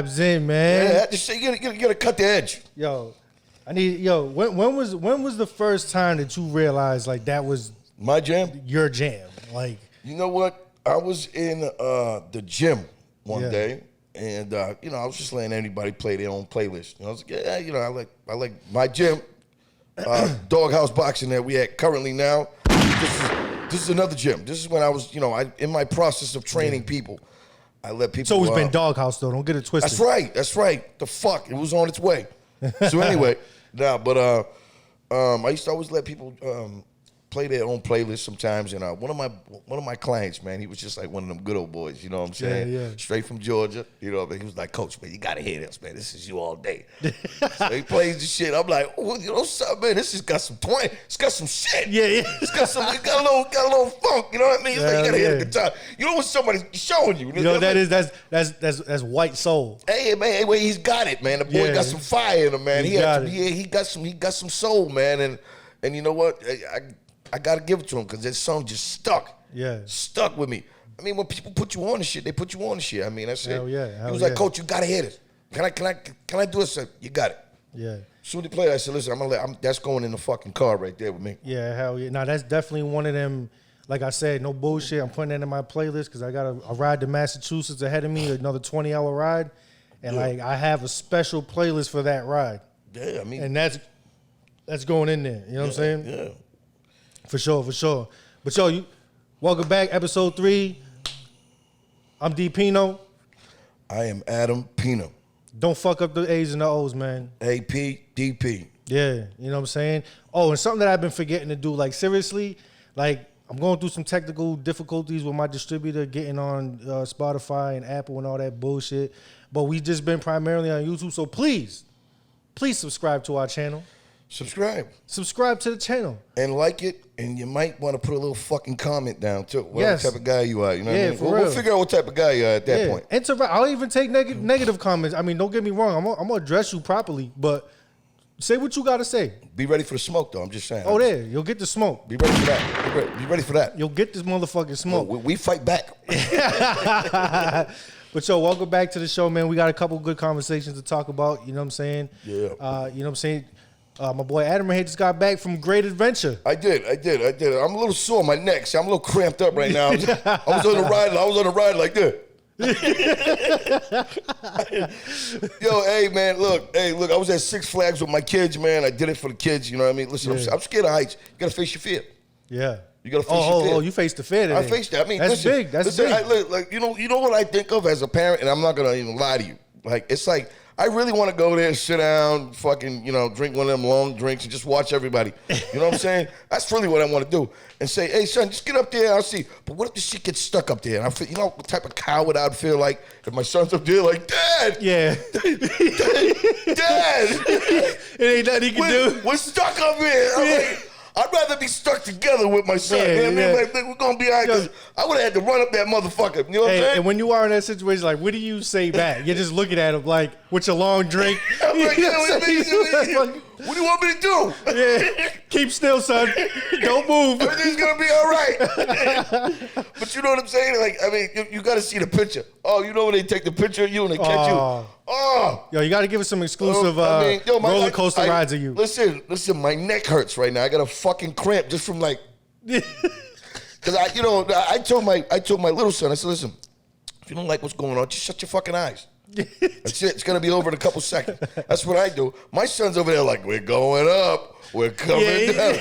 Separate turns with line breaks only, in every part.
vibes in, man.
Yeah, just say you gotta cut the edge.
Yo, when was the first time that you realized like that was
my jam?
Your jam? Like,
you know what? I was in the gym one day, and I was just letting anybody play their own playlist. I was like, yeah, I like my gym, Doghouse Boxing that we at currently now. This is another gym. This is when I was, in my process of training people. I let people.
It's always been Doghouse though. Don't get it twisted.
That's right. The fuck, it was on its way. So anyway, I used to always let people play their own playlist sometimes, and one of my clients, man, he was just like one of them good old boys, you know what I'm saying?
Yeah.
Straight from Georgia, you know. He was like, Coach, man, you gotta hear this, man. This is you all day. So he plays the shit. I'm like, oh, you know something, man? This has got some twang. It's got some shit.
Yeah.
It got a little funk. You know what I mean? It's like you gotta hear the guitar. You know when somebody's showing you.
You know that's white soul.
Hey man, he's got it, man. The boy got some fire in him, man. He got some soul, man. And you know what? I gotta give it to him because that song just stuck.
Yeah.
Stuck with me. I mean, when people put you on the shit, they put you on the shit. I mean, that's it.
Yeah.
He was like, Coach, you gotta hear this. Can I do it? Sir? You got it.
Yeah.
Soon he played, I said, listen, that's going in the fucking car right there with me.
Yeah, hell yeah. Now that's definitely one of them. Like I said, no bullshit. I'm putting that in my playlist because I got a ride to Massachusetts ahead of me, another 20-hour ride, and like I have a special playlist for that ride.
Yeah, I mean,
and that's going in there. You know what I'm saying?
Yeah.
For sure. But yo, welcome back, episode 3. I'm D Pino.
I am Adam Pino.
Don't fuck up the A's and the O's, man.
APDP.
Yeah, you know what I'm saying? Oh, and something that I've been forgetting to do, like seriously, like I'm going through some technical difficulties with my distributor getting on Spotify and Apple and all that bullshit. But we just been primarily on YouTube, so please subscribe to our channel. Subscribe to the channel.
And like it, and you might want to put a little fucking comment down too. What type of guy you are, you know what I mean? We'll figure out what type of guy you are at that point.
I'll even take negative comments. I mean, don't get me wrong. I'm going to address you properly, but say what you got to say.
Be ready for the smoke, though. I'm just saying.
Oh, there. You'll get the smoke.
Be ready for that. Be ready for that.
You'll get this motherfucking smoke.
We fight back.
But yo, welcome back to the show, man. We got a couple good conversations to talk about. You know what I'm saying?
Yeah.
You know what I'm saying? My boy Adam here just got back from Great Adventure.
I did. I'm a little sore on my neck. See, I'm a little cramped up right now. I was on the ride like this. Yo, hey man, look, I was at Six Flags with my kids, man. I did it for the kids, you know what I mean? Listen, I'm scared of heights. You gotta face your fear.
Yeah.
You gotta face your fear.
Oh, you faced the fear today.
I faced that. I mean,
that's big. That's big.
You know what I think of as a parent, and I'm not gonna even lie to you. Like, it's like I really want to go there and sit down, fucking, drink one of them long drinks and just watch everybody. You know what I'm saying? That's really what I want to do. And say, hey, son, just get up there. I'll see. But what if the shit gets stuck up there? And I feel, what type of coward I'd feel like if my son's up there like, Dad!
Yeah.
Dad!
It ain't nothing he can do.
We're stuck up here. I'm like, I'd rather be stuck together with my son. You know what I mean? Like, we're going to be all right. Cause I would have had to run up that mototherfucker. You know what I'm saying?
And when you are in that situation, like, what do you say back? You're just looking at him like, with your long drink.
I'm like, what do you want me to do?
Yeah. Keep still, son. Don't move.
Everything's going to be all right. But you know what I'm saying? Like, I mean, you got to see the picture. Oh, you know when they take the picture of you and they catch you? Oh.
Yo, you got to give us some exclusive roller coaster rides of you.
Listen, my neck hurts right now. I got a fucking cramp just from like, because I told my little son, I said, listen, if you don't like what's going on, just shut your fucking eyes. That's it. It's going to be over in a couple seconds. That's what I do. My son's over there like, we're going up. We're coming down.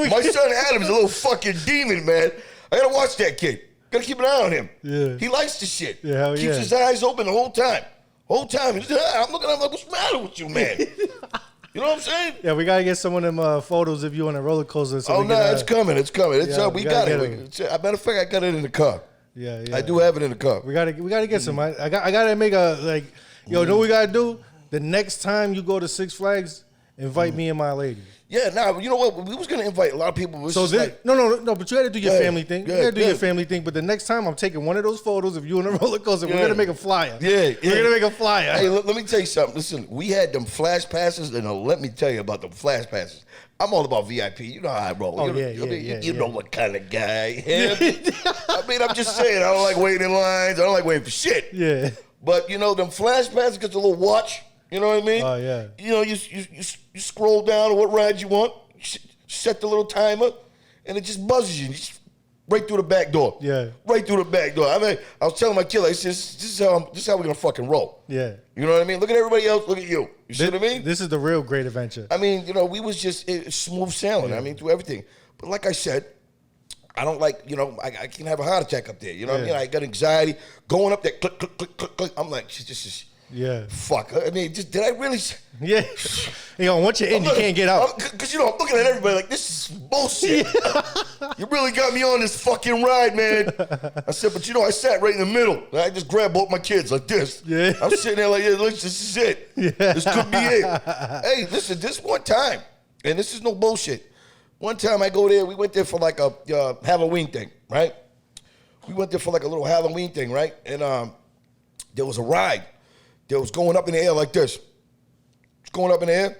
My son Adam's a little fucking demon, man. I got to watch that kid. Got to keep an eye on him.
Yeah.
He likes the shit.
Yeah,
Keeps his eyes open the whole time. I'm looking at him like, what's the matter with you, man? You know what I'm saying?
Yeah, we got to get some of them photos of you on a roller coaster. So
it's coming. It's we got it.
As
a matter of fact, I got it in the car.
Yeah.
I do have it in the car.
We gotta get some. I gotta make know what we gotta do? The next time you go to Six Flags, invite me and my lady.
Yeah, you know what? We was gonna invite a lot of people.
No, but you had to do your family thing. You had to do your family thing. But the next time, I'm taking one of those photos of you on a roller coaster. We're gonna make a flyer.
Yeah,
we're gonna make a flyer.
Hey, let me tell you something. Listen, we had them flash passes, and let me tell you about them flash passes. I'm all about VIP. You know how I roll. You know what kind of guy I am. I mean, I'm just saying, I don't like waiting in lines. I don't like waiting for shit.
Yeah.
But you know, them flashbacks get the little watch. You know what I mean?
Oh, yeah.
You know, you scroll down to what ride you want, set the little timer, and it just buzzes you. Just right through the back door.
Yeah.
Right through the back door. I mean, I was telling my kid, I said, this is how we're gonna fucking roll.
Yeah.
You know what I mean? Look at everybody else. Look at you. You see what I mean?
This is the real Great Adventure.
I mean, you know, we was just smooth sailing. I mean, through everything. But like I said, I don't like, you know, I can have a heart attack up there. You know what I mean? I got anxiety going up there, click, click, click, click, click. I'm like, this is, fuck. I mean, did I really?
Yeah. You know, once you're in, you can't get out.
Because, you know, I'm looking at everybody like, this is bullshit. You really got me on this fucking ride, man. I said, but you know, I sat right in the middle. I just grabbed both my kids like this.
Yeah.
I'm sitting there like, yeah, look, this is it.
Yeah.
This could be it. Hey, listen, this one time, and this is no bullshit. One time I go there, we went there for like a Halloween thing, right? We went there for like a little Halloween thing, right? And there was a ride that was going up in the air like this. It's going up in the air.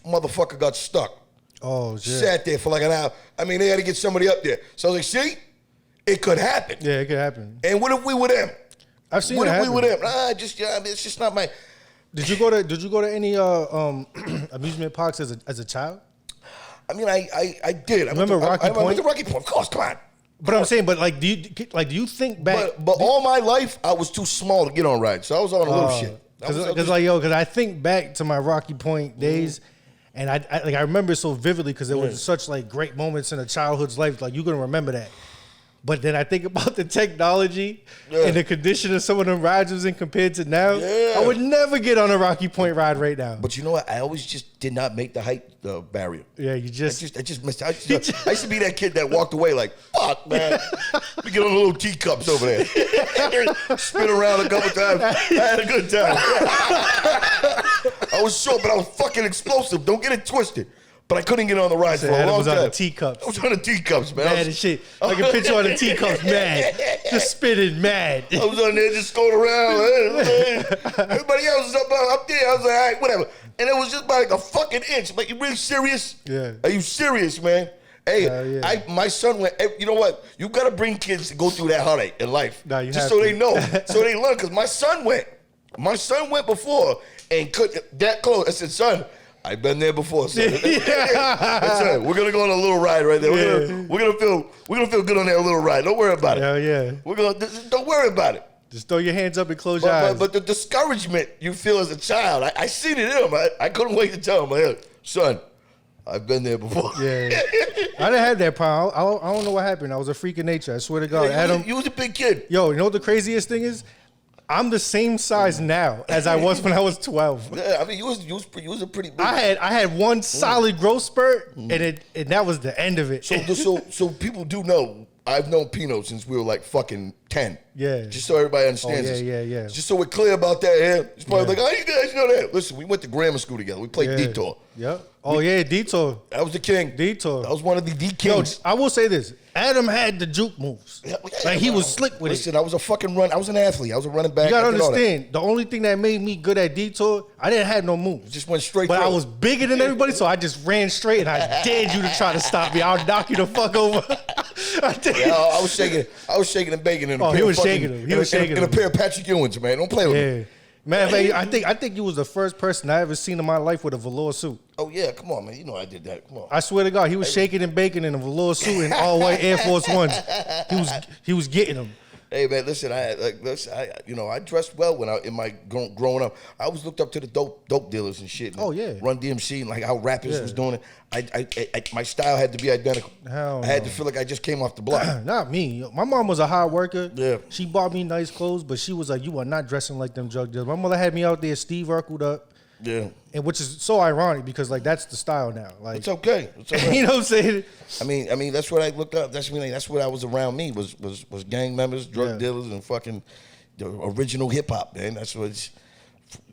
Motherfucker got stuck.
Oh, shit.
Sat there for like an hour. I mean, they had to get somebody up there. So I was like, see? It could happen.
Yeah, it could happen.
And what if we were them?
I've seen
what
it
if
happen.
we were them? It's just not my...
Did you go to any amusement parks as a child?
I mean, I did.
Remember Rocky Point?
I went to Rocky Point. Of course, come on.
But I'm saying, but like, do you think back?
But all my life, I was too small to get on rides, so I was on a little shit.
Because I think back to my Rocky Point days, and I remember it so vividly because there was such like great moments in a childhood's life. Like you're gonna remember that. But then I think about the technology and the condition of some of them rides was in compared to now.
Yeah.
I would never get on a Rocky Point ride right now.
But you know what? I always just did not make the height barrier.
Yeah, you
I
just
just missed. I used to be that kid that walked away like, fuck, man. We get on the little teacups over there. Spin around a couple times. I had a good time. I was short, but I was fucking explosive. Don't get it twisted. But I couldn't get on the ride for a long
Adam was
time.
on the teacups.
I was on the teacups, man.
Mad as shit. I can picture on the teacups, mad. Just spinning mad.
I was on there just going around. Everybody else was up there. I was like, all right, whatever. And it was just by like a fucking inch. I'm like, you really serious?
Yeah.
Are you serious, man? Hey, my son went, you know what? You got to bring kids to go through that heartache in life.
Nah, you
just
have
so
to.
they know. So they learn. Because my son went. My son went before and couldn't that close. I said, son, I've been there before, son. I said, we're gonna go on a little ride right there. We're gonna feel good on that little ride. Don't worry about it.
Hell yeah.
Don't worry about it.
Just throw your hands up and close your eyes.
But the discouragement you feel as a child, I seen it in him. I couldn't wait to tell him, like, son, I've been there before.
Yeah. I didn't have that problem. I don't know what happened. I was a freak of nature. I swear to God. Adam,
you was a big kid.
yo, you know what the craziest thing is? I'm the same size now as I was when I was 12.
Yeah, I mean, you was a pretty big.
I had one solid growth spurt, and that was the end of it.
So people do know I've known Pino since we were like fucking 10.
Yeah.
Just so everybody understands this.
Yeah.
Just so we're clear about that here. He's probably like, oh, you guys know that. Listen, we went to grammar school together. We played Detour.
Yep. Oh, yeah, Detour.
That was the king.
Detour.
That was one of the
Yo,
kings.
I will say this. Adam had the juke moves. Like, he was slick with it.
Listen, I was a fucking I was an athlete. I was a running back.
You gotta
I did all that.
understand, the only thing that made me good at Detour, I didn't have no moves.
Just went straight
But
through.
I was bigger than everybody, so I just ran straight, and I dared you to try to stop me. I'll knock you the fuck over.
I was shaking and baking in a
Oh,
pair
he was
of fucking,
shaking him. He was shaking
in a
him.
pair of Patrick Ewings, man. Don't play with me.
Yeah. Man, I think you was the first person I ever seen in my life with a velour suit.
Oh yeah, come on, man. You know I did that. Come on.
I swear to God, he was shaking and baking in a velour suit and all white Air Force Ones. He was getting them.
Hey man, listen. I dressed well when growing up. I always looked up to the dope dealers and shit.
Oh, yeah.
Run DMC and like how rappers was doing it. My style had to be identical.
Hell
I had
no.
to feel like I just came off the block.
Not me. My mom was a hard worker.
Yeah.
She bought me nice clothes, but she was like, you are not dressing like them drug dealers. My mother had me out there Steve Urkel'd up.
Yeah.
And which is so ironic because like that's the style now. Like
It's okay. It's okay.
you know what I'm saying?
I mean, that's what I looked up. That's what I was around me was gang members, drug dealers, and fucking the original hip hop, man. That's what.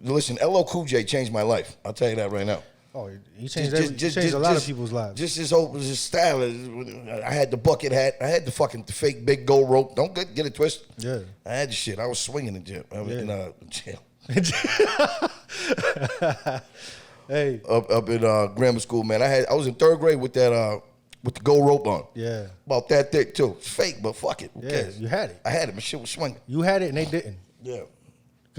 Listen, LL Cool J changed my life. I'll tell you that right now.
Oh, he changed a lot of people's lives.
Just his style. I had the bucket hat. I had the fake big gold rope. Don't get it twisted.
Yeah.
I had the shit. I was swinging in jail. In jail.
Hey.
Up in grammar school, man. I was in third grade with that with the gold rope on.
Yeah.
About that thick too. It's fake, but fuck it. Who cares?
You had it.
I had it. My shit was swinging.
You had it and they didn't.
Yeah.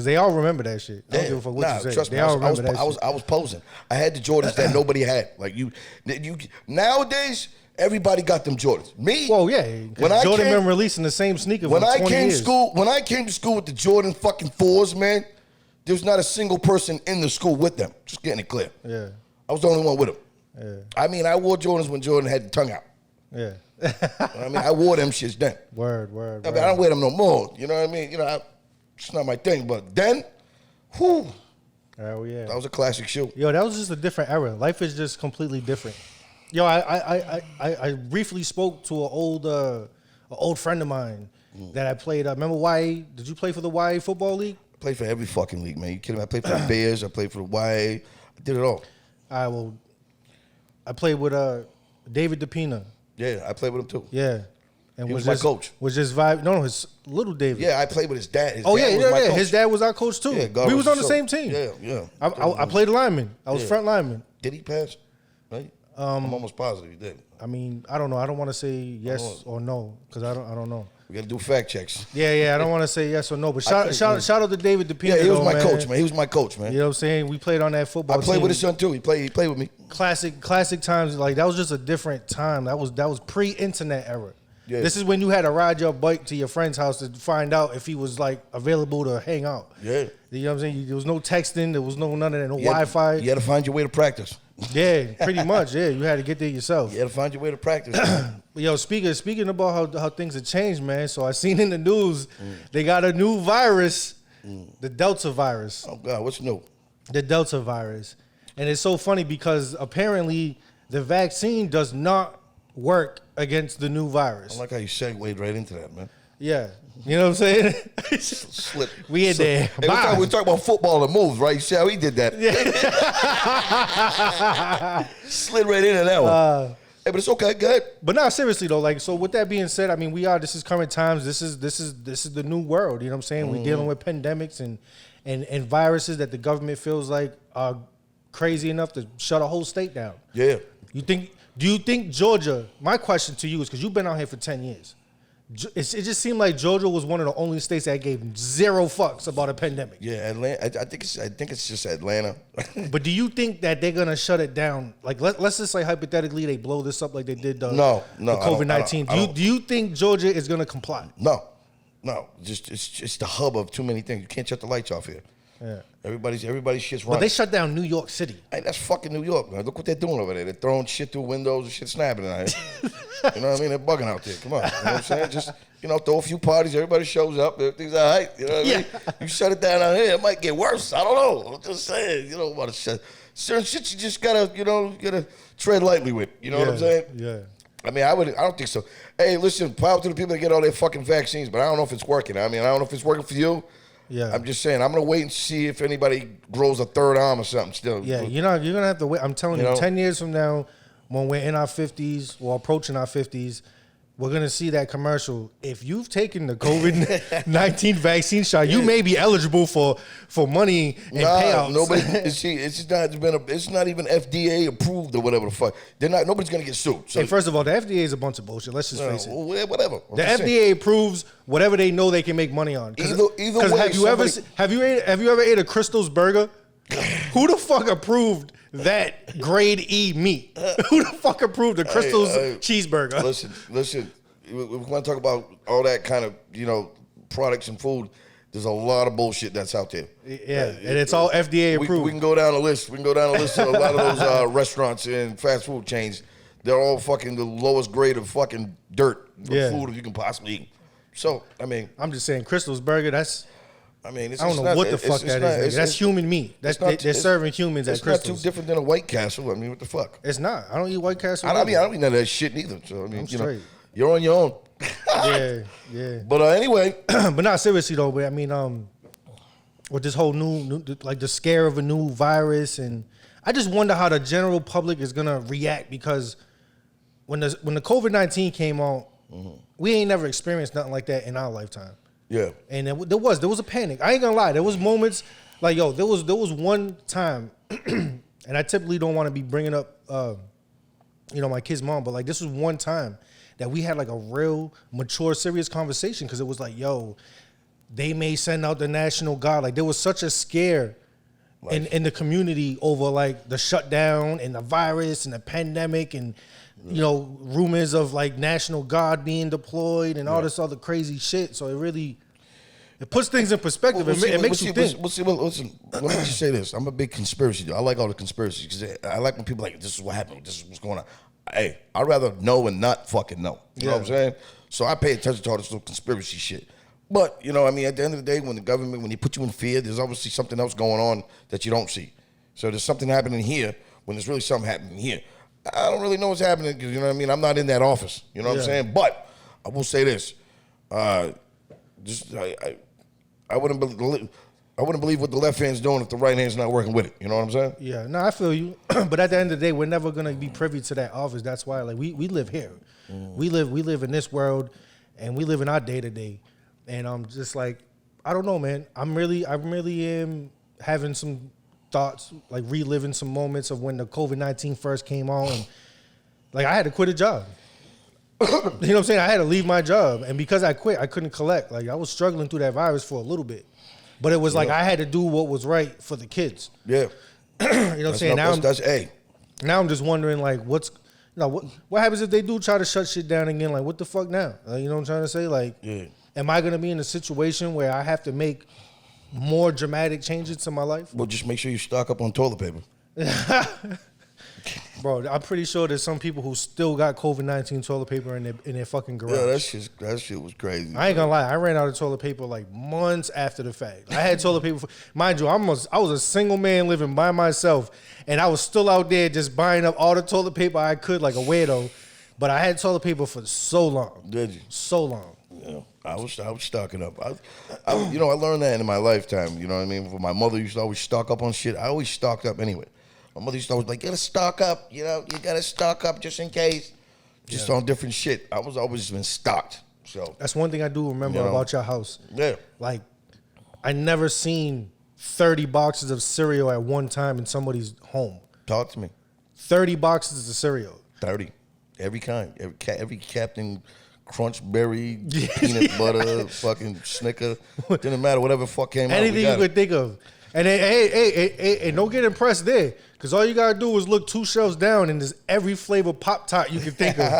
Because they all remember that shit. I don't give a fuck what you say.
Trust me,
They all remember that
I
shit.
was posing. I had the Jordans that nobody had. Like you nowadays, everybody got them Jordans. Me,
Well, yeah.
when I
Jordan
came-
been releasing the same sneaker for
when
20
I came
years.
to school, with the Jordan fucking 4s, man, there was not a single person in the school with them. Just getting it clear.
Yeah.
I was the only one with them.
Yeah.
I mean, I wore Jordans when Jordan had the tongue out.
Yeah.
I mean, I wore them shits then.
Word.
I mean, I don't wear them no more. You know what I mean? It's not my thing. But then, whew,
Oh, yeah.
that was a classic shoe.
Yo, that was just a different era. Life is just completely different. Yo, I briefly spoke to an old friend of mine that I played. Remember YA? Did you play for the YA football league?
I played for every fucking league, man. You kidding me? I played for the Bears. I played for the YA. I did it all.
I played with David DePina.
Yeah, I played with him too.
Yeah. And
He was my coach.
Was just vibe. No, his little David.
Yeah, I played with his dad. His
Oh
dad
yeah,
was my
yeah.
coach.
His dad was our coach too.
Yeah, God
we
rest
was on
his
the
soul.
same team.
Yeah.
I played lineman. I was
Yeah.
front lineman.
Did he pass? Right? I'm almost positive he did.
I mean, I don't know. I don't want to say yes or no because I don't know.
We got to do fact checks.
Yeah. I don't want to say yes or no. But shout out to David DePina.
Yeah, he was
though,
my coach, man. He was my coach, man.
You know what I'm saying? We played on that football.
I played
team.
with his son too. He played with me.
Classic times. Like that was just a different time. That was pre-internet era.
Yeah.
This is when you had to ride your bike to your friend's house to find out if he was like available to hang out.
Yeah.
You know what I'm saying? There was no texting. There was none of that. No
You had-
Wi-Fi.
You had to find your way to practice.
Yeah, pretty much. Yeah, you had to get there yourself.
You had to find your way to practice.
Yo, speaking about how things have changed, man. So I seen in the news they got a new virus, the Delta virus.
Oh God, what's new?
The Delta virus. And it's so funny because apparently the vaccine does not work against the new virus.
I like how you segued right into that, man.
Yeah. You know what I'm saying?
Slip.
We in there.
Hey, we're talking about football and moves, right? You see how he did that? Slid right into that one. Hey, but it's okay. Good.
But no, seriously though, like so with that being said, I mean this is current times. This is the new world. You know what I'm saying? We're dealing with pandemics and viruses that the government feels like are crazy enough to shut a whole state down.
Yeah.
Do you think Georgia, my question to you is because you've been out here for 10 years. It just seemed like Georgia was one of the only states that gave zero fucks about a pandemic.
Yeah, Atlanta. I think it's just Atlanta.
But do you think that they're gonna shut it down? Like let's just say hypothetically they blow this up like they did the
No,
the COVID-19.
I don't.
Do you think Georgia is gonna comply?
No. It's the hub of too many things. You can't shut the lights off here.
Yeah.
Everybody's shit's
But
running.
they shut down New York City.
Hey, that's fucking New York, man. Look what they're doing over there. They're throwing shit through windows and shit snapping out here. You know what I mean? They're bugging out there. Come on. You know what I'm saying? Just, throw a few parties. Everybody shows up. Everything's all right. You know what I mean? You shut it down out here, it might get worse. I don't know. I'm just saying. You don't want to shut. Certain shit you just gotta tread lightly with. You know what I'm saying?
Yeah.
I mean, I don't think so. Hey, listen, power to the people that get all their fucking vaccines, but I don't know if it's working. I mean, I don't know if it's working for you.
Yeah.
I'm just saying, I'm going to wait and see if anybody grows a third arm or something still.
Yeah, you're gonna have to wait. I'm telling you, 10 years from now, when we're in our 50s or approaching our 50s, we're gonna see that commercial. If you've taken the COVID-19 vaccine shot, you may be eligible for money and payouts.
Nobody. It's not even FDA approved or whatever the fuck. Nobody's gonna get sued. So,
Hey, first of all, the FDA is a bunch of bullshit. Let's just face it.
well, whatever.
The FDA approves whatever they know they can make money on.
Either way,
have you ever ate a Crystal's burger? Who the fuck approved that grade E meat? Who the fuck approved the Crystal's cheeseburger?
Listen. We want to talk about all that kind of products and food. There's a lot of bullshit that's out there.
Yeah, and it's all FDA approved.
We can go down a list. We can go down a list of a lot of those restaurants and fast food chains. They're all fucking the lowest grade of fucking dirt for food you can possibly eat. So, I mean,
I'm just saying, Crystal's burger. I don't know what the fuck that is. That's human meat. They're serving humans at Crystal's.
It's not too different than a White Castle. I mean, what the fuck?
It's not. I don't eat White Castle.
I don't eat none of that shit neither. So I mean,
I'm straight.
You're on your own.
Yeah.
But anyway,
but not seriously though. But I mean, with this whole new like the scare of a new virus, and I just wonder how the general public is gonna react because when the COVID-19 came out, we ain't never experienced nothing like that in our lifetime.
yeah.
And there was a panic. I ain't gonna lie. There was moments like there was one time, and I typically don't want to be bringing up my kid's mom, but like this was one time that we had like a real mature, serious conversation because it was like, they may send out the National Guard. Like there was such a scare in the community over like the shutdown and the virus and the pandemic and you know rumors of like National Guard being deployed and all this other crazy shit. So it puts things in perspective. It makes you think.
Listen, let me just say this. I'm a big conspiracy dude. I like all the conspiracies because I like when people are like, this is what happened. This is what's going on. Hey, I'd rather know and not fucking know. You know what I'm saying? So I pay attention to all this little conspiracy shit. But, you know, I mean, at the end of the day, when the government, when they put you in fear, there's obviously something else going on that you don't see. So there's something happening here when there's really something happening here. I don't really know what's happening because, you know what I mean? I'm not in that office. You know what I'm saying? But I will say this. I wouldn't believe what the left hand's doing if the right hand's not working with it. You know what I'm saying?
Yeah, no, I feel you. But at the end of the day, we're never gonna be privy to that office. That's why, like, we live here. We live in this world, and we live in our day to day. And I'm just like, I don't know, man. I really am having some thoughts, like reliving some moments of when the COVID-19 first came on. And, like, I had to quit a job. You know what I'm saying? I had to leave my job. And because I quit, I couldn't collect. Like, I was struggling through that virus for a little bit. But it was like I had to do what was right for the kids.
Yeah.
You know what I'm saying?
Now
I'm just wondering, like, what happens if they do try to shut shit down again? Like, what the fuck now? You know what I'm trying to say? Like, am I going to be in a situation where I have to make more dramatic changes to my life?
Well, just make sure you stock up on toilet paper.
Bro, I'm pretty sure there's some people who still got COVID-19 toilet paper in their fucking garage.
Yeah, that shit was crazy.
I ain't gonna lie, I ran out of toilet paper like months after the fact. I had toilet paper. Mind you, I was a single man living by myself, and I was still out there just buying up all the toilet paper I could like a weirdo. But I had toilet paper for so long.
Did you?
So long.
Yeah, I was stocking up. I learned that in my lifetime. You know what I mean? My mother used to always stock up on shit. I always stocked up anyway. My mother used to always like, you gotta stock up, you gotta stock up just in case. Just on different shit. I was always been stocked. So
that's one thing I do remember about your house.
Yeah.
Like, I never seen 30 boxes of cereal at one time in somebody's home.
Talk to me.
30 boxes of cereal.
30. Every kind. Every Captain Crunch Berry, peanut butter, fucking Snicker. Didn't matter, whatever fuck came out.
Anything you could think of. And hey, don't get impressed there. Because all you got to do is look 2 shelves down and there's every flavor Pop-Tart you can think of.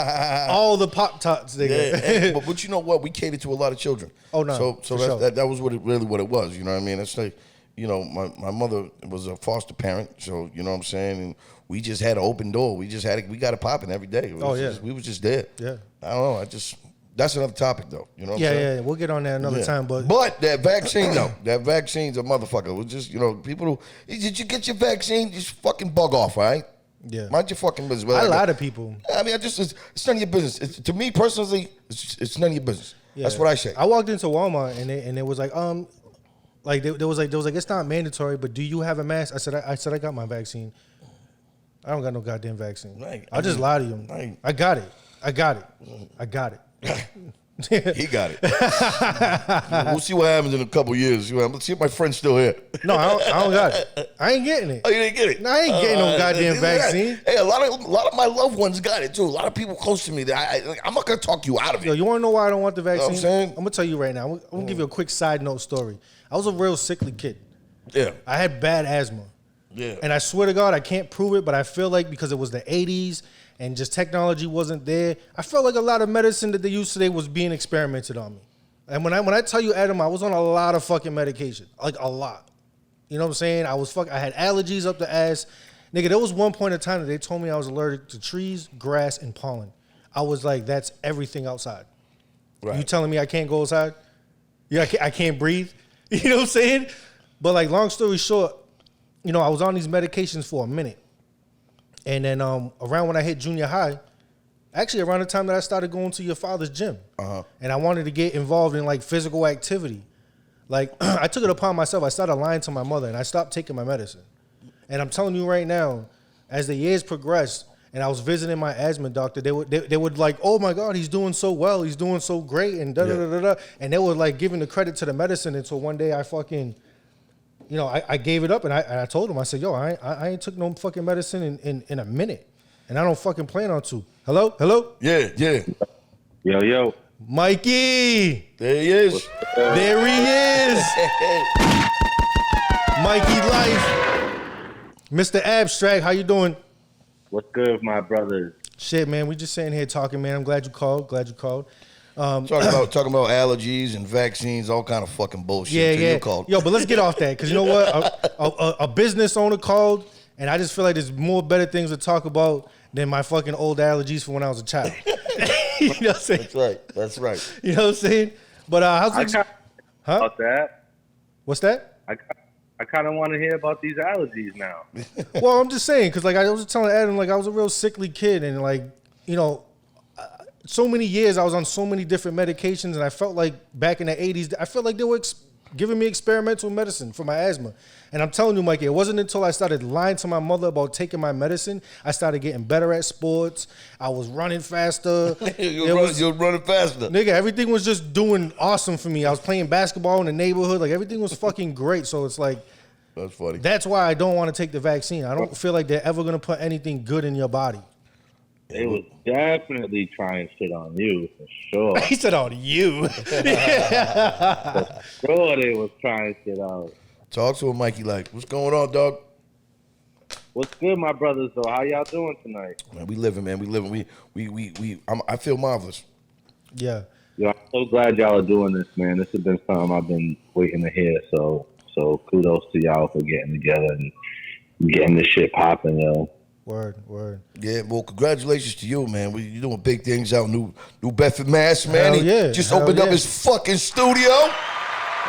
All the Pop-Tarts, nigga.
But you know what? We catered to a lot of children.
Oh, no.
So that was what it was. You know what I mean? It's like, you know, my mother was a foster parent. So, you know what I'm saying? And we just had an open door. We got it popping every day. We was just there.
Yeah.
I don't know. That's another topic, though. You know what I'm saying?
Yeah. We'll get on that another time. But
that vaccine, though. That vaccine's a motherfucker. It was just, you know, people who, did you get your vaccine? Just fucking bug off, all right?
Yeah.
Mind your fucking business.
A lot of people.
I mean, it's none of your business. To me, personally, it's none of your business. Yeah. That's what I say.
I walked into Walmart, and it was like, there was like, it's not mandatory, but do you have a mask? I said I got my vaccine. I don't got no goddamn vaccine.
Right.
I'll just lie to you. I got it. I got it.
He got it. We'll see what happens in a couple years. Let's see if my friend's still here.
No, I don't got it. I ain't getting it.
Oh, you didn't get it?
No, I ain't getting no goddamn vaccine.
Hey, a lot of my loved ones got it too. A lot of people close to me that I'm not gonna talk you out of it.
Yo, you want to know why I don't want the vaccine?
You know what I'm saying?
I'm gonna tell you right now. I'm gonna give you a quick side note story. I was a real sickly kid.
Yeah.
I had bad asthma.
Yeah.
And I swear to God, I can't prove it, but I feel like because it was the 80s and just technology wasn't there, I felt like a lot of medicine that they used today was being experimented on me. And when I tell you, Adam, I was on a lot of fucking medication. Like a lot. You know what I'm saying? I had allergies up the ass. Nigga, there was one point in time that they told me I was allergic to trees, grass, and pollen. I was like, that's everything outside. Right. You telling me I can't go outside? Yeah, I can't breathe. You know what I'm saying? But like, long story short, you know, I was on these medications for a minute. And then around when I hit junior high, actually around the time that I started going to your father's gym, and I wanted to get involved in like physical activity, like I took it upon myself. I started lying to my mother and I stopped taking my medicine. And I'm telling you right now, as the years progressed and I was visiting my asthma doctor, they would like, oh my God, he's doing so well. He's doing so great. And da-da-da-da-da. And they were like giving the credit to the medicine until one day I fucking... You know, I gave it up and I told him, I said, yo, I ain't took no fucking medicine in a minute. And I don't fucking plan on to. Hello?
Yeah.
Yo.
Mikey.
There he is.
There he is. Mikey Life. Mr. Abstract, how you doing?
What's good, my brothers?
Shit, man, we just sitting here talking, man. I'm glad you called.
Talking about allergies and vaccines, all kind of fucking bullshit.
Yeah,
till
yeah.
You called.
Yo, but let's get off that, because you know what? A business owner called, and I just feel like there's more better things to talk about than my fucking old allergies from when I was a child. You know what I'm saying?
That's right.
You know what I'm saying? But how's it? Huh?
About that.
What's that?
I kind of want to hear about these allergies now.
Well, I'm just saying, because like I was telling Adam, like I was a real sickly kid, and like, you know, so many years I was on so many different medications, and I felt like back in the 80s, I felt like they were giving me experimental medicine for my asthma. And I'm telling you, Mikey, it wasn't until I started lying to my mother about taking my medicine, I started getting better at sports. I was running faster.
you were running faster.
Nigga, everything was just doing awesome for me. I was playing basketball in the neighborhood. Like, everything was fucking great. So it's like,
that's funny.
that's why I don't want to take the vaccine. I don't feel like they're ever going to put anything good in your body.
They was definitely trying shit on you, for sure.
He said on you.
For sure they was trying shit on.
Talk to him, Mikey. Like, what's going on, dog?
What's good, my brothers, though? How y'all doing tonight?
Man, we living, man. We living. I feel marvelous.
Yeah.
Yo, I'm so glad y'all are doing this, man. This has been something I've been waiting to hear. So kudos to y'all for getting together and getting this shit popping, yo.
Word.
Yeah, well, congratulations to you, man. You're doing big things out in New Bedford, Mass, man.
Hell yeah.
He just
Hell
opened up
yeah.
his fucking studio.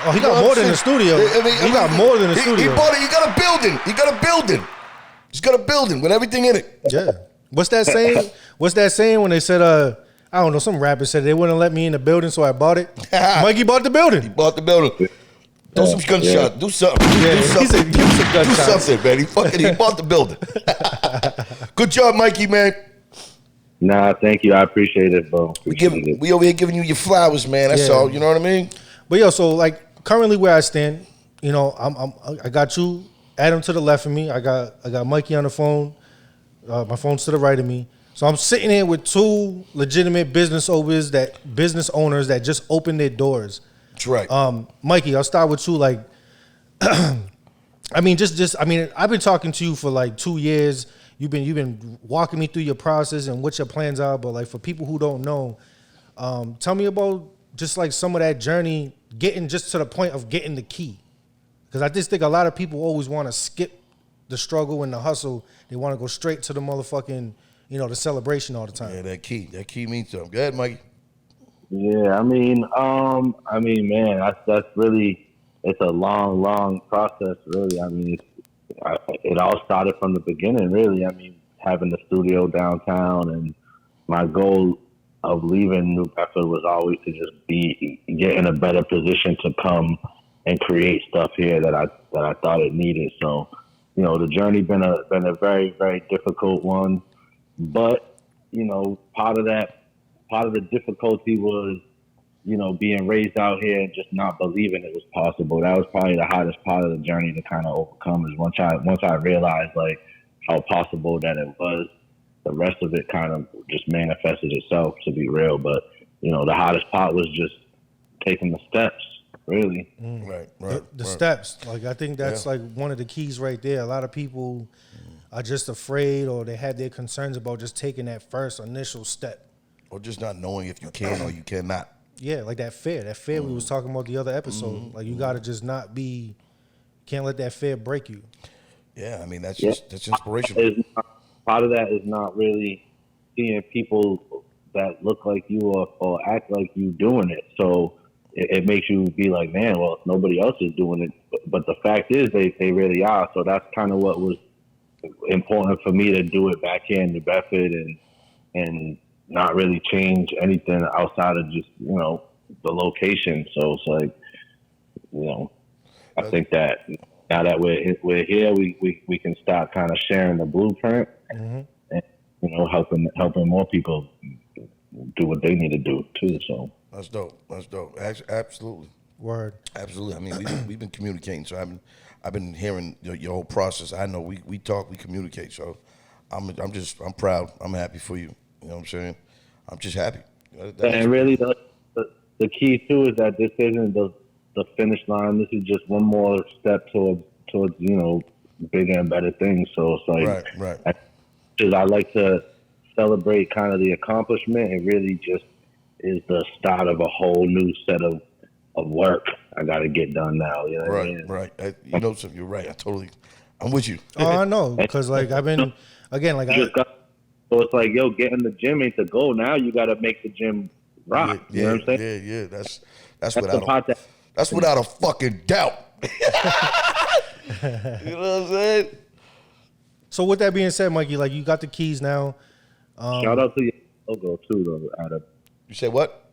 Oh, he got more than a studio. He got more than a
He
studio.
bought it. He got a building. He's got a building with everything in it.
Yeah. What's that saying? What's that saying when they said, I don't know, some rapper said they wouldn't let me in the building, so I bought it. Mikey bought the building.
He bought the building. Do some gunshots.
Yeah.
Do something.
Yeah,
do
he said, give him some
Do
gunshots.
something, man. He bought the building. Good job, Mikey, man.
Nah, thank you. I appreciate it, bro.
We over here giving you your flowers, man. That's
Yeah.
all. You know what I mean?
But yo, so like currently where I stand, you know, I got you, Adam to the left of me. I got Mikey on the phone. My phone's to the right of me. So I'm sitting here with two legitimate business owners that just opened their doors.
That's right.
Mikey, I'll start with you. Like, I mean, I've been talking to you for like 2 years. You've been walking me through your process and what your plans are. But like for people who don't know, tell me about just like some of that journey, getting just to the point of getting the key. Because I just think a lot of people always want to skip the struggle and the hustle. They want to go straight to the motherfucking, you know, the celebration all the time.
Yeah, that key means something. Go ahead, Mikey.
Yeah, I mean, man, that's really, it's a long process, really. I mean, it all started from the beginning, really. I mean, having the studio downtown, and my goal of leaving New Bedford was always to just get in a better position to come and create stuff here that I thought it needed. So, you know, the journey been a very, very difficult one, but you know, part of the difficulty was, you know, being raised out here and just not believing it was possible. That was probably the hardest part of the journey to kind of overcome, is once I realized like how possible that it was, the rest of it kind of just manifested itself, to be real. But, you know, the hardest part was just taking the steps, really.
Right.
The steps. Like, I think that's like one of the keys right there. A lot of people are just afraid, or they have their concerns about just taking that first initial step.
Or just not knowing if you can or you cannot.
Yeah, like that fear. That fear we was talking about the other episode. Like, you got to just can't let that fear break you.
Yeah, I mean, that's inspirational.
Part of that is not really seeing people that look like you or act like you doing it. So it makes you be like, man, well, if nobody else is doing it. But the fact is they really are. So that's kind of what was important for me to do it back here in New Bedford and not really change anything outside of just, you know, the location. So it's like, you know, I think that now that we're here, we can start kind of sharing the blueprint and, you know, helping more people do what they need to do too. So
that's dope. Absolutely.
Word.
Absolutely. I mean, we've been communicating, so I've been hearing your whole process. I know we talk, we communicate. So I'm proud. I'm happy for you. You know what I'm saying? I'm just happy.
And really, the key too is that this isn't the finish line. This is just one more step towards bigger and better things. So it's like,
right.
Because I like to celebrate kind of the accomplishment. It really just is the start of a whole new set of work I got to get done now. You know what I mean?
Right. You know something? You're right. I'm with you.
Oh, I know, because like I've been again, like
so it's like, yo, getting the gym ain't the goal. Now you got to make the gym rock. You know what I'm saying?
Yeah. That's
That's
without a fucking doubt. You know what I'm saying?
So with that being said, Mikey, like you got the keys now.
Shout out to your logo too, though, Adam.
You say what?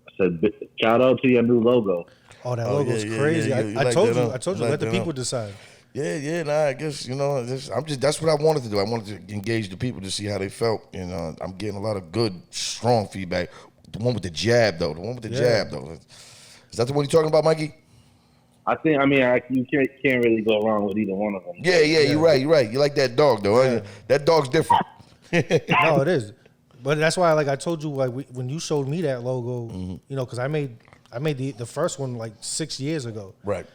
I said shout out to your new logo.
Oh, that logo's crazy.
Yeah.
I
like
told you.
that,
I told you.
like
Let the
that,
people decide.
Yeah. Nah, I guess that's what I wanted to do. I wanted to engage the people to see how they felt. I'm getting a lot of good, strong feedback. The one with the jab, though. Is that the one you're talking about, Mikey?
You can't really go wrong with either one of them.
Yeah. You're right. You like that dog, though.
Yeah.
That dog's different.
No, it is. But that's why, like I told you, like when you showed me that logo, because I made the first one like 6 years ago.
Right.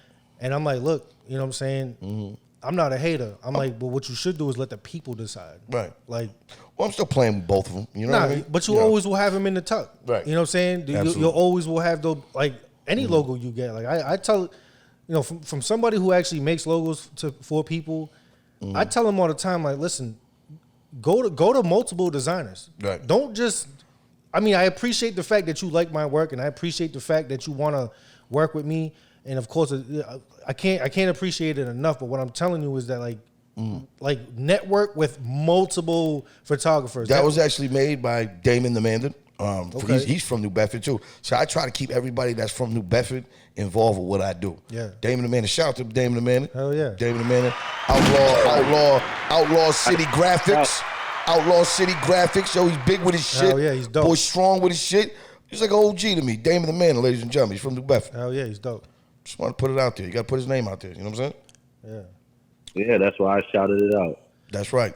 And I'm like, look, you know what I'm saying? I'm not a hater. I'm like, but what you should do is let the people decide.
Right.
Like,
well, I'm still playing with both of them. You know what I mean?
But you always will have them in the tuck.
Right.
You know what I'm saying? You always will have those, like any logo you get. Like I tell, from somebody who actually makes logos for people, I tell them all the time, like, listen, go to multiple designers.
Right.
Don't just. I mean, I appreciate the fact that you like my work, and I appreciate the fact that you want to work with me. And of course, I can't appreciate it enough. But what I'm telling you is that like network with multiple photographers.
That was actually made by Damon the Mandan.
Okay.
He's from New Bedford too. So I try to keep everybody that's from New Bedford involved with what I do.
Yeah.
Damon the Mandan. Shout out to Damon the Mandan.
Hell yeah.
Damon the Mandan. Outlaw City Graphics. Outlaw City Graphics. Yo, he's big with his shit.
Hell yeah, he's dope.
Boy, strong with his shit. He's like an OG to me. Damon the Mandan, ladies and gentlemen. He's from New Bedford.
Hell yeah, he's dope.
Just want to put it out there. You got to put his name out there. You know what I'm saying?
Yeah.
Yeah, that's why I shouted it out.
That's right.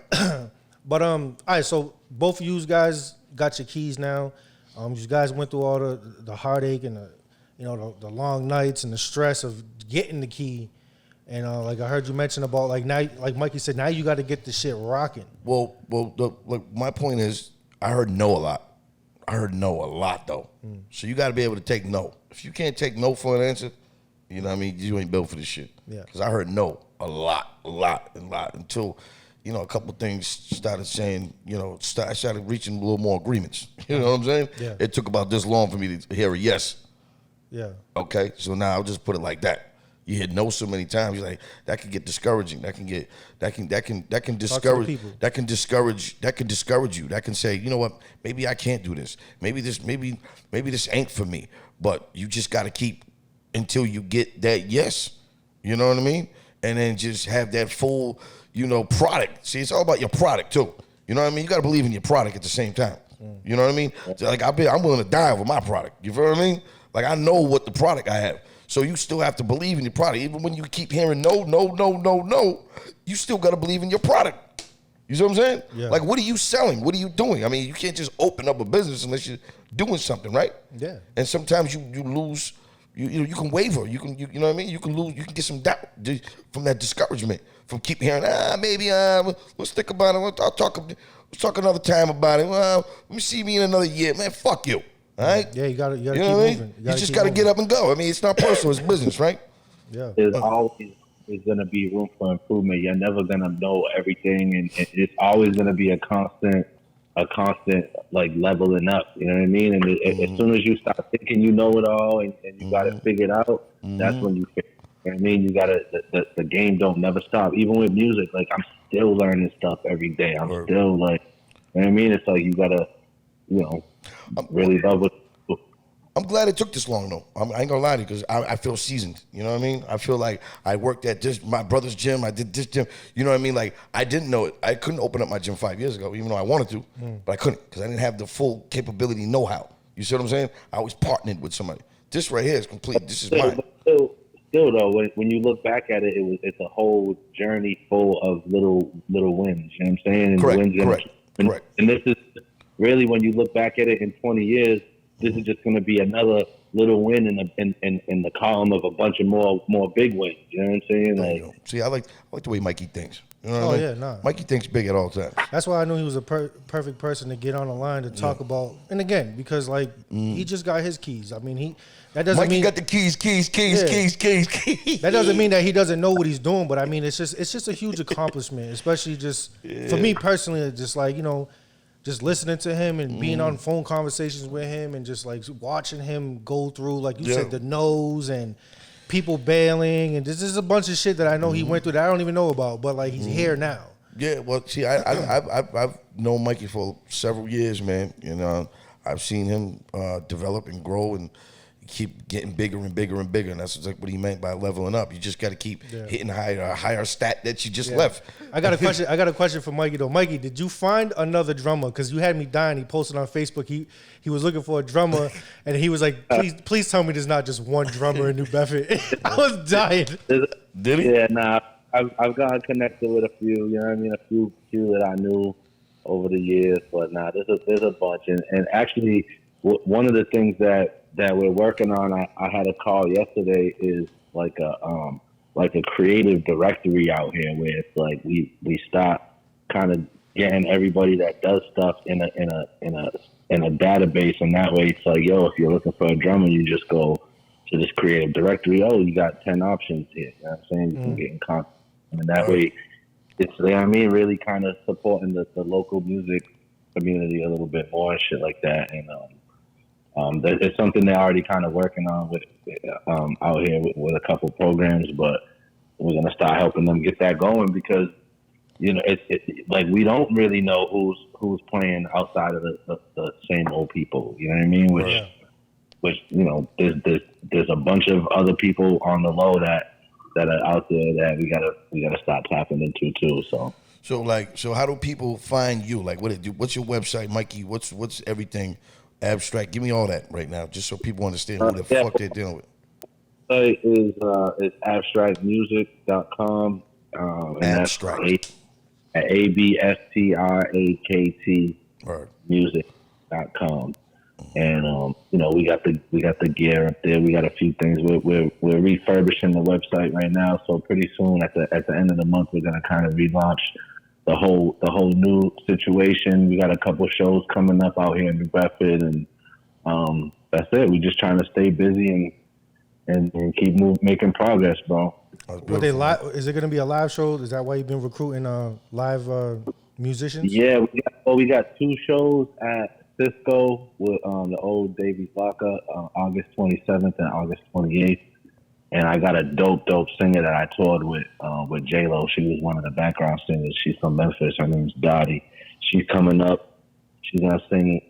But all right. So both of you guys got your keys now. You guys went through all the heartache and the long nights and the stress of getting the key. And like I heard you mention about like now, like Mikey said, now you got to get the shit rocking.
Well, look, my point is, I heard no a lot. I heard no a lot though. So you got to be able to take no. If you can't take no for an answer, you know what I mean, you ain't built for this shit.
Yeah.
Because I heard no a lot until a couple of things started saying, I started reaching a little more agreements. You know what I'm saying?
Yeah.
It took about this long for me to hear a yes.
Yeah.
Okay, so now I'll just put it like that. You hit no so many times. You're like, that can get discouraging. That can discourage. That can discourage you. That can say, you know what? Maybe I can't do this. Maybe this ain't for me. But you just got to keep until you get that yes. You know what I mean? And then just have that full, product. See, it's all about your product too. You know what I mean? You got to believe in your product at the same time. You know what I mean? So like I'm willing to die over my product. You feel what I mean? Like I know what the product I have. So you still have to believe in your product. Even when you keep hearing no, you still got to believe in your product. You see what I'm saying?
Yeah.
Like, what are you selling? What are you doing? I mean, you can't just open up a business unless you're doing something, right?
Yeah.
And sometimes you lose, you can waver. You know what I mean? You can lose, you can get some doubt from that discouragement, from keep hearing, maybe, let's think about it. I'll talk another time about it. Well, let me see me in another year. Man, fuck you. All right?
Yeah, you gotta keep
moving.
You
just gotta get up and go. I mean, it's not personal, it's business, right?
Yeah.
There's always going to be room for improvement. You're never going to know everything, and it's always going to be a constant like leveling up. You know what I mean? And as soon as you start thinking you know it all and you got it figured out, that's when you figure. You know what I mean? You got to the game don't never stop. Even with music, like I'm still learning stuff every day. I'm still like, you know what I mean? It's like you got to, really love it.
I'm glad it took this long, though. I ain't gonna lie to you, because I feel seasoned. You know what I mean? I feel like I worked at my brother's gym. I did this gym. You know what I mean? Like, I didn't know it. I couldn't open up my gym 5 years ago, even though I wanted to, but I couldn't, because I didn't have the full capability know-how. You see what I'm saying? I was partnered with somebody. This right here is complete. This is mine.
Still, though, when you look back at it, it's a whole journey full of little wins. You know what I'm saying? And
Correct.
And this is really, when you look back at it in 20 years, this is just going to be another little win in the column of a bunch of more big wins. You know what I'm saying?
There you
Like,
go. See, I like the way Mikey thinks. You know what
Oh,
I mean?
yeah, nah.
Mikey thinks big at all times.
That's why I knew he was a perfect person to get on the line to talk about. And again, because like he just got his keys. I mean, that doesn't
Mikey
mean
got the keys.
Yeah. That doesn't mean that he doesn't know what he's doing. But I mean, it's just a huge accomplishment, especially just for me personally. Just like, you know, just listening to him and being on phone conversations with him and just like watching him go through, like you said, the nose and people bailing, and this is a bunch of shit that I know he went through that I don't even know about, but like he's here now.
Yeah, well, see, I've known Mikey for several years, man. You know, I've seen him develop and grow and keep getting bigger and bigger and bigger, and that's like what he meant by leveling up. You just got to keep hitting a higher stat that you just left.
I got a question for Mikey though. Mikey, did you find another drummer? Because you had me dying. He posted on Facebook. He was looking for a drummer, and he was like, "Please tell me there's not just one drummer in New Bedford." I was dying.
Did he?
Yeah, nah. I've gotten connected with a few. You know what I mean? A few that I knew over the years, but nah, there's a bunch. And actually, one of the things that we're working on, I had a call yesterday, is like a creative directory out here where it's like we start kind of getting everybody that does stuff in a database, and that way it's like, yo, if you're looking for a drummer, you just go to this creative directory. Oh, you got 10 options here. You know what I'm saying? You can get in contact, and that way it's, you know what I mean, really kind of supporting the local music community a little bit more and shit like that. And it's something they're already kind of working on with out here with a couple programs, but we're gonna start helping them get that going, because you know it's like we don't really know who's playing outside of the same old people. You know what I mean? Which you know there's a bunch of other people on the low that are out there that we gotta start tapping into too. So
how do people find you? Like, what's your website, Mikey? What's everything? Abstract. Give me all that right now, just so people understand who the fuck they're dealing with.
It is abstractmusic.com.
Abstract.
At ABSTRAKT
Right.
music.com. And you know, we got the gear up there. We got a few things. We're refurbishing the website right now. So pretty soon at the end of the month, we're gonna kind of relaunch the whole new situation. We got a couple shows coming up out here in New Bedford, and that's it. We're just trying to stay busy and keep making progress, bro.
But is it going to be a live show? Is that why you've been recruiting live musicians?
Yeah, we got 2 shows at Cisco with the old Davies Locker, August 27th and August 28th. And I got a dope singer that I toured with J-Lo. She was one of the background singers. She's from Memphis. Her name's Dottie. She's coming up. She's gonna sing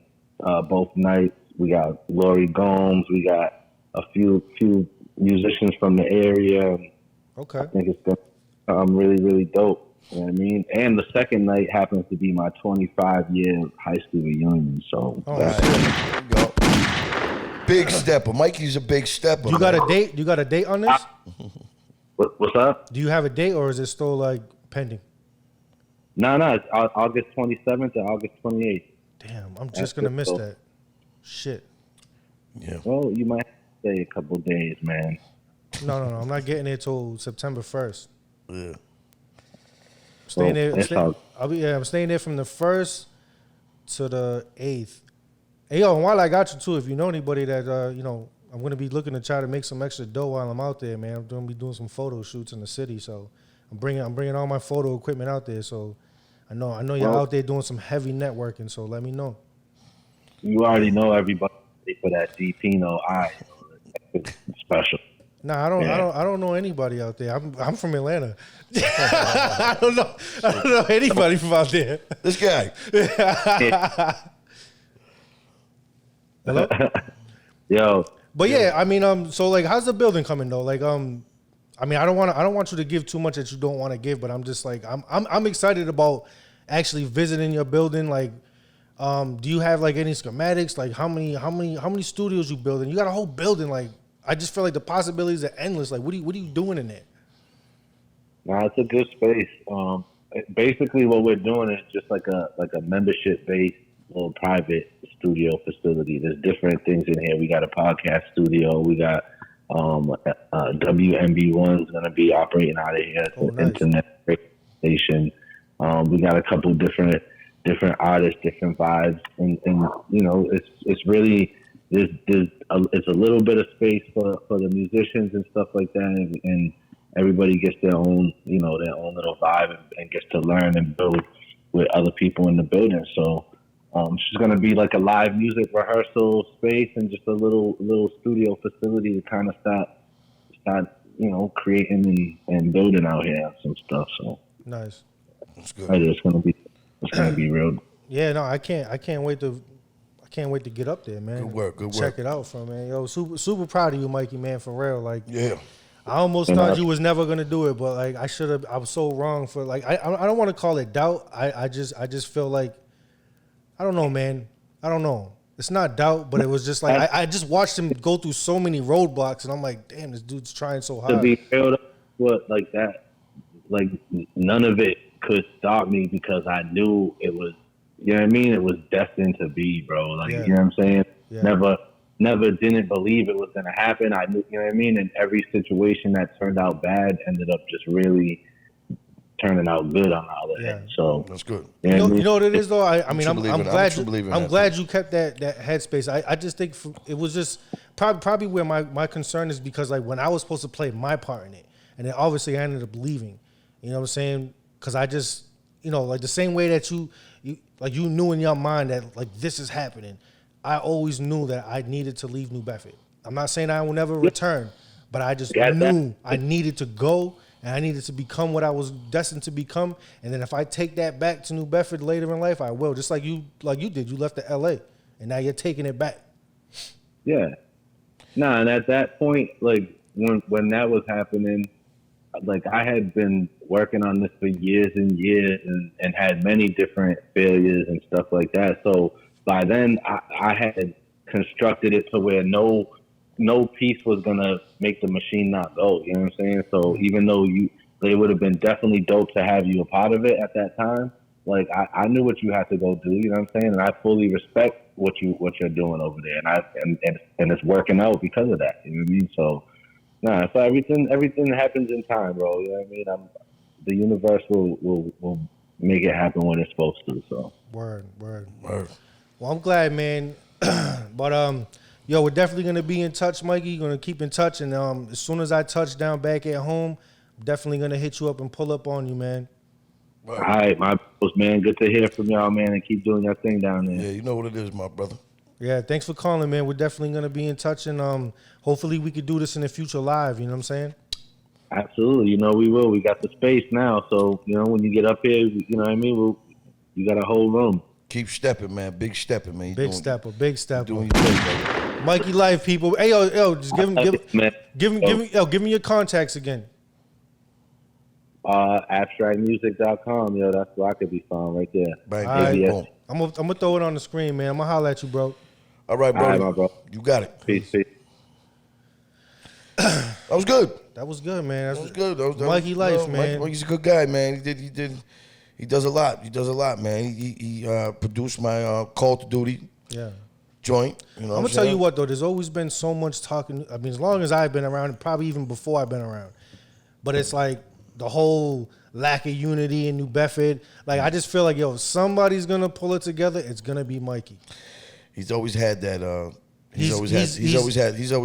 both nights. We got Lori Gomes. We got a few musicians from the area.
Okay.
I think it's gonna really, really dope. You know what I mean? And the second night happens to be my 25-year high school reunion. So
There you go. Big stepper. Mikey's a big stepper.
You got a date? You got a date on this?
what's up?
Do you have a date, or is it still like pending?
No, it's August 27th and August 28th.
Damn, I'm just gonna miss that. Shit.
Yeah.
Well, you might have to stay a couple days, man.
No, I'm not getting there till September 1st.
Yeah.
Staying there.
Well,
I'm staying there from the 1st to the 8th. Hey, yo, and while I got you too, if you know anybody that you know, I'm gonna be looking to try to make some extra dough while I'm out there, man. I'm gonna be doing some photo shoots in the city, so I'm bringing all my photo equipment out there. So I know you're out there doing some heavy networking. So let me know.
You already know everybody for that Dipino eye. It's special.
Nah, I don't know anybody out there. I'm from Atlanta. I don't know anybody from out there.
This guy.
Hello?
Yo.
But yeah, I mean, so like, how's the building coming though? Like, I mean, I don't want you to give too much that you don't want to give, but I'm just like, I'm excited about actually visiting your building. Like, do you have like any schematics? Like, how many studios you building? You got a whole building. Like, I just feel like the possibilities are endless. Like, what are you doing in there?
Nah, it's a good space. Basically, what we're doing is just like a membership based little private studio facility. There's different things in here. We got a podcast studio. We got WMB1 is going to be operating out of here. It's
Oh,
an
nice.
internet station. We got a couple different artists, different vibes, and you know, it's really it's a little bit of space for the musicians and stuff like that, and everybody gets their own little vibe and gets to learn and build with other people in the building. So it's just gonna be like a live music rehearsal space and just a little studio facility to kind of start creating and building out here some stuff. So
Nice.
That's good.
it's gonna be real.
Yeah, no, I can't wait to get up there, man.
Good work, good
Check
work.
it out from man. Yo, super proud of you, Mikey, man, for real. Like,
Yeah.
I almost
And
thought you was never gonna do it, but like I should have. I was so wrong for like I don't want to call it doubt. I just feel like I don't know, man. I don't know. It's not doubt, but it was just like I just watched him go through so many roadblocks, and I'm like, damn, this dude's trying so
To
hard.
be real, what like that, like none of it could stop me because I knew it was. You know what I mean? It was destined to be, bro. Like
Yeah.
you know what I'm saying?
Yeah.
Never didn't believe it was gonna happen. I knew, you know what I mean? And every situation that turned out bad ended up just really turning out good on the other
Yeah.
end. So
That's good.
you know what I mean?
You know what it is though. I mean,
true
I'm
believer in- I'm a
glad.
true believer in
I'm
that,
glad you kept that headspace. I just think it was just probably where my concern is because like when I was supposed to play my part in it, and then obviously I ended up leaving. You know what I'm saying? Because I just like the same way that you knew in your mind that like this is happening. I always knew that I needed to leave New Bedford. I'm not saying I will never return, but I just
Got that.
knew I needed to go. And I needed to become what I was destined to become. And then if I take that back to New Bedford later in life, I will. Just like you did. You left to LA, and now you're taking it back.
Yeah. Nah, and at that point, like when that was happening, like I had been working on this for years and years and had many different failures and stuff like that. So by then I had constructed it to where no piece was gonna make the machine not go. You know what I'm saying? So even though they would have been definitely dope to have you a part of it at that time, like I knew what you had to go do, you know what I'm saying? And I fully respect what you're doing over there, and it's working out because of that. You know what I mean? So so everything happens in time, bro. You know what I mean? The universe will make it happen when it's supposed to. So
Word.
Word.
Well, I'm glad, man. But yo, we're definitely gonna be in touch, Mikey. Gonna keep in touch, and as soon as I touch down back at home, I'm definitely gonna hit you up and pull up on you, man.
all right, my bros, man. Good to hear from y'all, man, and keep doing your thing down there.
Yeah, you know what it is, my brother.
Yeah, thanks for calling, man. We're definitely gonna be in touch, and hopefully we could do this in the future live. You know what I'm saying?
Absolutely. You know we will. We got the space now, so when you get up here, you know what I mean. You got a whole room.
Keep stepping, man. Big stepping, man. You
Big
doing-
stepper.
Doing your thing, brother.
Mikey Life, people. Hey, yo, just give
Man.
me your contacts again.
Abstractmusic.com, yo, that's where I could be found right there.
Bang,
All right.
bang,
ABS.
boom.
I'm gonna throw it on the screen, man. I'm gonna holler at you, bro.
All right,
All right,
bro.
my bro.
You got it.
Peace, peace.
That was good.
That was good, man.
That was good. That was
Mikey Life, man.
Mikey's a good guy, man. He does a lot. He does a lot, man. He produced my Call to Duty
Yeah.
joint. You know
I'm gonna tell you what though. There's always been so much talking. I mean, as long as I've been around, and probably even before I've been around. But it's like the whole lack of unity in New Bedford. Like I just feel like if somebody's gonna pull it together, it's gonna be Mikey.
He's always had that. He's always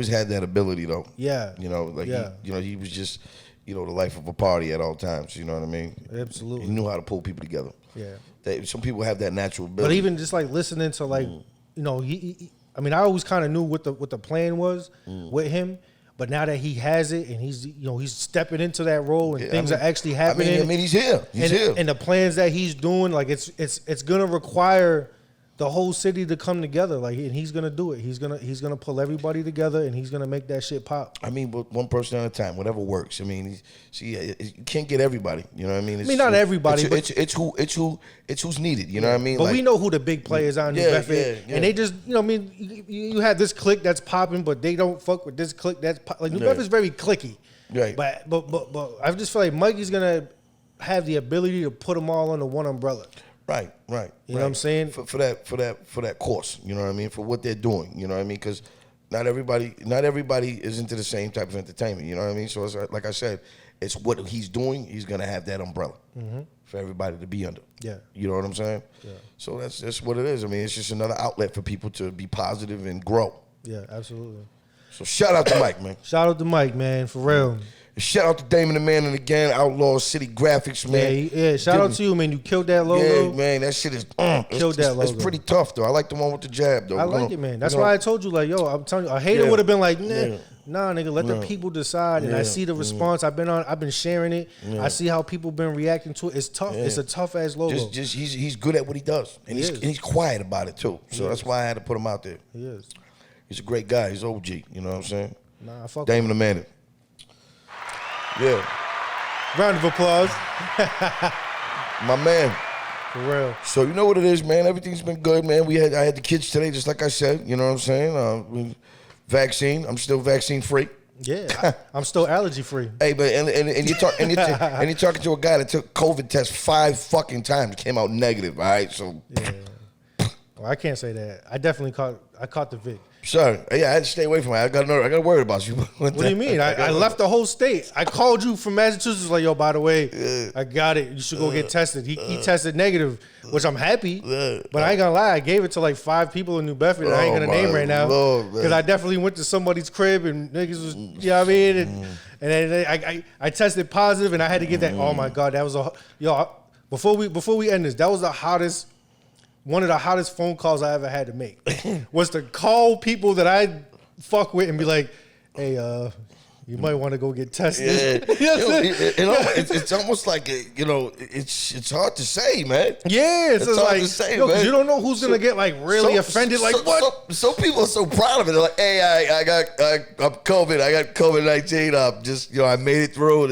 had that ability though.
Yeah.
You know, like
Yeah.
he was just the life of a party at all times. You know what I mean?
Absolutely.
He knew how to pull people together.
Yeah.
Some people have that natural
But
ability.
even just like listening to like, I mean, I always kind of knew what the plan was with him. But now that he has it and he's stepping into that role and things are actually happening.
I mean, he's here.
And the plans that he's doing, like it's gonna require the whole city to come together. Like, and he's gonna do it. He's gonna pull everybody together and he's gonna make that shit pop.
I mean, but one person at a time, whatever works. I mean, you can't get everybody. You know what I mean?
Not everybody, but
it's who's needed. You know what I mean?
But
like,
we know who the big players are in New Bedford,
yeah.
and they just, I mean, you have this clique that's popping, but they don't fuck with this clique that's like New Bedford's very cliquey.
Right.
But I just feel like Mikey's gonna have the ability to put them all under one umbrella.
Right.
You know what I'm saying?
For that course, you know what I mean? For what they're doing, you know what I mean? Because not everybody is into the same type of entertainment, you know what I mean? So it's like I said, it's what he's doing. He's gonna have that umbrella for everybody to be under.
Yeah.
You know what I'm saying?
Yeah.
So that's what it is. I mean, it's just another outlet for people to be positive and grow.
Yeah, absolutely.
So shout out to Mike, man.
Shout out to Mike, man, for real.
And shout out to Damon the Man, and again, Outlaw City Graphics, man.
Yeah, shout out to you, man. You killed that logo.
Yeah, man, that shit is
Killed that logo.
It's pretty tough though. I like the one with the jab though.
I like it, man. That's why I told you, like, yo, I'm telling you, a hater would have been like, nah, nigga, let the people decide. And I see the response. I've been sharing it. I see how people been reacting to it. It's tough. It's a tough ass logo.
Just he's good at what he does, and he's quiet about it too. So that's why I had to put him out there.
He is.
He's a great guy. He's OG. You know what I'm saying?
Nah, I fuck
Damon the Man. Yeah,
Round of applause.
my man.
For real.
So you know what it is, man. Everything's been good, man. I had the kids today, just like I said. You know what I'm saying? Vaccine. I'm still vaccine free.
Yeah, I'm still allergy free.
Hey, but and you're talking to a guy that took COVID test 5 fucking times, came out negative. All right, so
Yeah. Well, I can't say that. I definitely caught the Vic.
sorry. Yeah, I had to stay away from it. I got worried about you.
What do you mean? I left the whole state. I called you from Massachusetts, like, yo, by the way, I got it. You should go get tested. He tested negative, which I'm happy. But I ain't gonna lie, I gave it to like 5 people in New Bedford that I ain't gonna name right now. Because I definitely went to somebody's crib and niggas was, you know what I mean? And then I tested positive and I had to get that. Oh my God, that was before we end this, that was one of the hottest phone calls I ever had to make. Was to call people that I fuck with and be like, hey, you might want to go get tested.
Yeah. It's almost like it's hard to say, man.
Yeah, it's just
hard
like,
to say,
yo, 'cause
man.
you don't know who's gonna get like really offended. Like what?
Some people are so proud of it. They're like, hey, I'm COVID. I got COVID-19. I'm just, I made it through.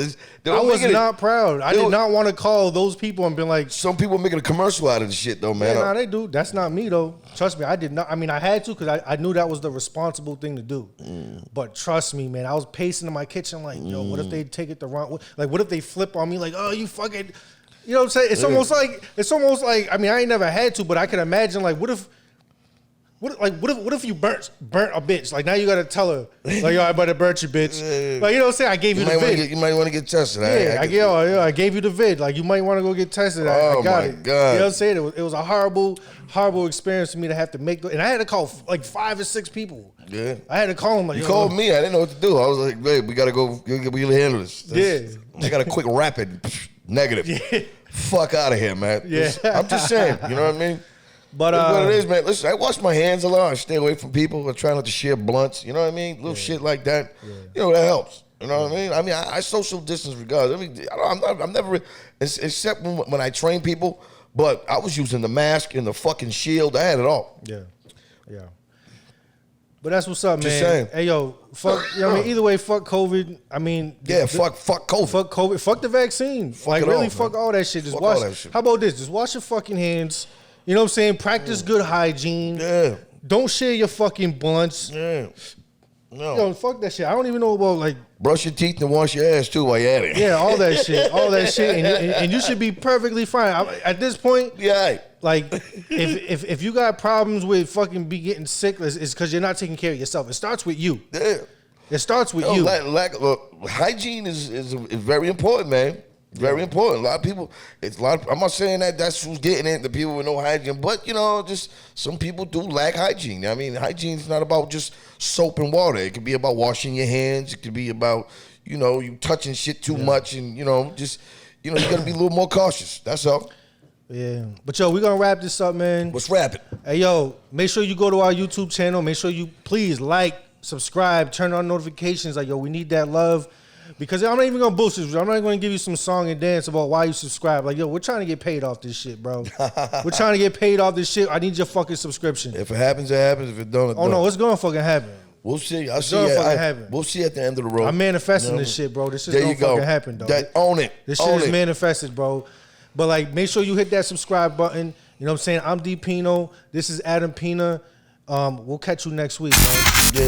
I was not proud. I did not want to call those people and be like.
Some people are making a commercial out of the shit, though, man.
Yeah, nah, they do. That's not me, though. Trust me, I did not. I mean, I had to because I knew that was the responsible thing to do. But trust me, man, I was pacing in my kitchen like, yo, what if they take it the wrong way? Like, what if they flip on me like, oh, you fucking, you know what I'm saying? It's almost like, I mean, I ain't never had to, but I can imagine like, what if you burnt a bitch? Like now you gotta tell her, like, yo, I better burnt you, bitch. Like, you know what I'm saying? I gave you the vid.
You might want to get tested.
Yeah, I gave you the vid. Like you might want to go get tested. I got it.
God.
You know what I'm saying? It was a horrible experience for me to have to make. And I had to call like 5 or 6 people.
Yeah.
I had to call them. Like,
you called me. I didn't know what to do. I was like, babe, we gotta go. We gotta handle this. I got a quick rapid negative.
Yeah.
Fuck out of here, man.
Yeah.
I'm just saying. You know what I mean?
But
that's what it is, man. Listen, I wash my hands a lot. I stay away from people. I try not to share blunts. You know what I mean? Little shit like that. Yeah. You know, that helps. You know what I mean? I social distance regardless. I mean, I'm never, except when I train people, but I was using the mask and the fucking shield. I had it all.
Yeah. Yeah. But that's what's up, man.
Just saying.
Hey, yo, fuck, you know what I mean? Either way, fuck COVID. I mean.
Fuck COVID.
Fuck COVID. Fuck the vaccine. Fuck all that shit. Just wash. All that shit. How about this? Just wash your fucking hands. You know what I'm saying? Practice good hygiene. Yeah. Don't share your fucking blunts. Yeah. No. Yo, fuck that shit. I don't even know about like.
Brush your teeth and wash your ass too while you're at it.
Yeah, all that shit. All that shit. And you should be perfectly fine. At this point,
yeah.
Like, if you got problems with fucking be getting sick, it's because you're not taking care of yourself. It starts with you.
Yeah.
It starts with you.
Hygiene is very important, man. Very important. A lot of people, I'm not saying that's who's getting it, the people with no hygiene, but, just some people do lack hygiene. I mean, hygiene is not about just soap and water. It could be about washing your hands. It could be about, you touching shit too much and, you got to be a little more cautious. That's all.
Yeah. But, yo, we're going to wrap this up, man.
Let's wrap it.
Hey, yo, make sure you go to our YouTube channel. Make sure you please like, subscribe, turn on notifications. Like, yo, we need that love. Because I'm not even going to bullshit you. I'm not going to give you some song and dance about why you subscribe. Like, yo, we're trying to get paid off this shit, bro. We're trying to get paid off this shit. I need your fucking subscription.
If it happens, it happens. If it don't, it don't.
No, it's going to fucking happen.
We'll see.
It's going to fucking happen.
We'll see at the end of the road.
I'm manifesting this shit, bro. This shit's going to fucking happen, dog.
Own it.
This shit is manifested, bro. But, like, make sure you hit that subscribe button. You know what I'm saying? I'm D Pino. This is Adam Pina. We'll catch you next week, man.
Yeah.